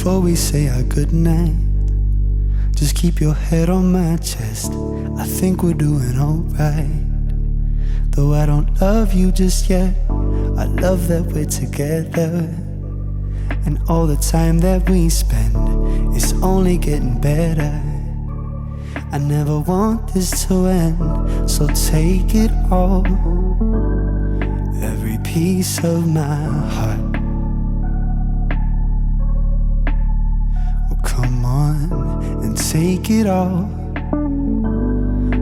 Before we say our goodnight, just keep your head on my chest. I think we're doing alright. Though I don't love you just yet, I love that we're together. And all the time that we spend is only getting better. I never want this to end, so take it all, every piece of my heart. Oh, come on and take it all.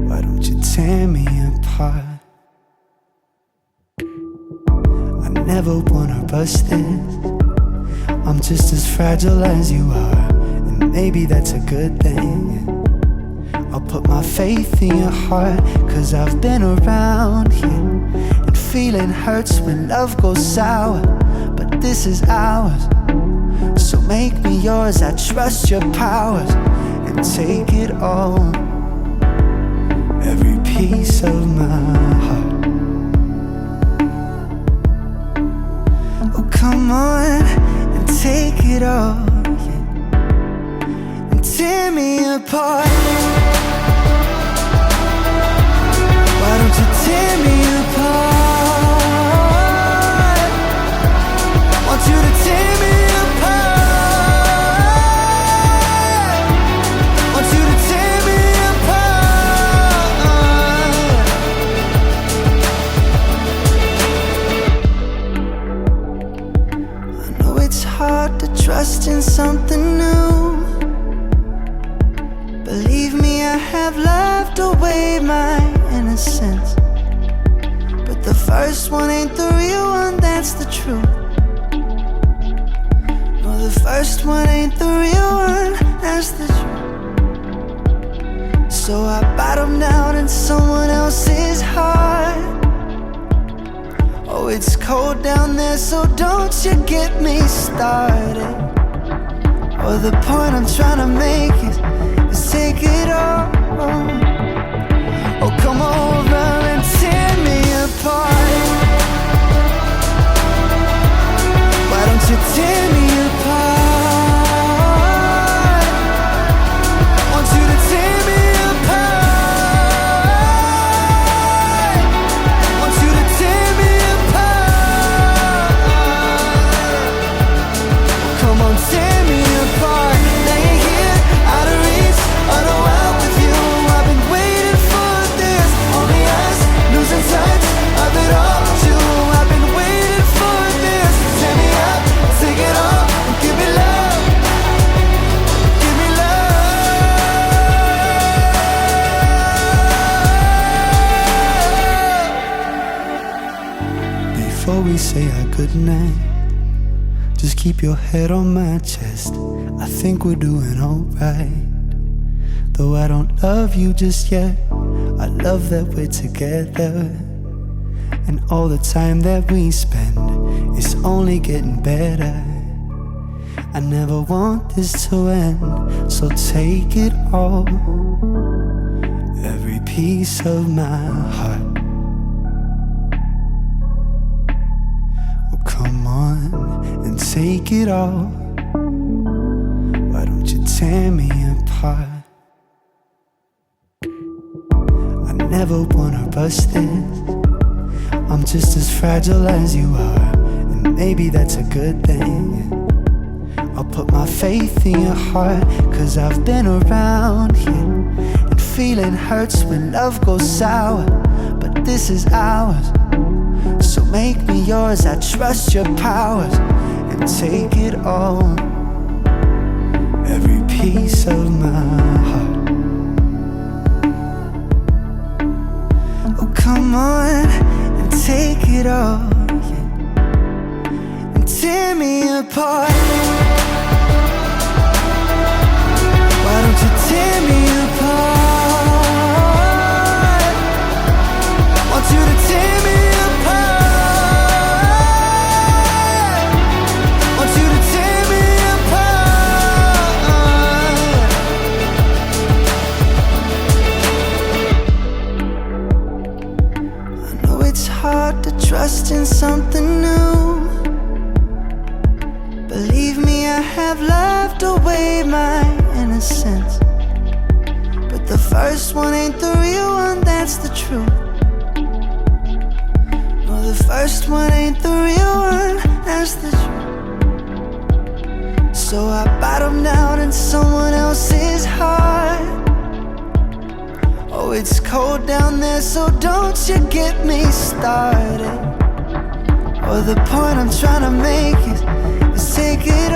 Why don't you tear me apart? I never wanna bust this. I'm just as fragile as you are, and maybe that's a good thing. I'll put my faith in your heart, 'cause I've been around here, and feeling hurts when love goes sour, but this is ours. So make me yours, I trust your powers, and take it all, every piece of my heart. Oh, come on and take it all, yeah, and tear me apart. Why don't you tear me apart? Want you to tear me apart. Want you to tear me apart. I know it's hard to trust in something new. Believe me, I have loved away my innocence, but the first one ain't the real one, that's the truth. No, the first one ain't the real one, that's the truth. So I bottomed out in someone else's heart. Oh, it's cold down there, so don't you get me started. Oh, the point I'm trying to make is take it all. Oh, come over and tear me apart. Why don't you tear me apart? Want you to tear me apart. Want you to tear me apart. Come on, tear me apart. Laying here out of reach, unaware with you. I've been waiting for this, only us losing touch of it all too. I've been waiting for this. Tear me up, take it all, and give me love. Give me love. Before we say our goodnight, just keep your head on my chest. I think we're doing alright. Though I don't love you just yet, I love that we're together. And all the time that we spend is only getting better. I never want this to end, so take it all, every piece of my heart. Oh, come on and take it all. Why don't you tear me apart? I never wanna bust this. I'm just as fragile as you are, and maybe that's a good thing. I'll put my faith in your heart, 'cause I've been around here, and feeling hurts when love goes sour, but this is ours. So make me yours, I trust your powers, and take it all, every piece of my heart. Oh, come on and take it all, yeah, and tear me apart. Why don't you tear me apart? Want you to tear me apart. Want you to tear me apart. I know it's hard to trust in something new. Believe me, I have loved stripped away my innocence. But the first one ain't the real one, that's the truth. No, the first one ain't the real one, that's the truth. So I bottomed out in someone else's heart. Oh, it's cold down there, so don't you get me started. Oh, the point I'm trying to make is take it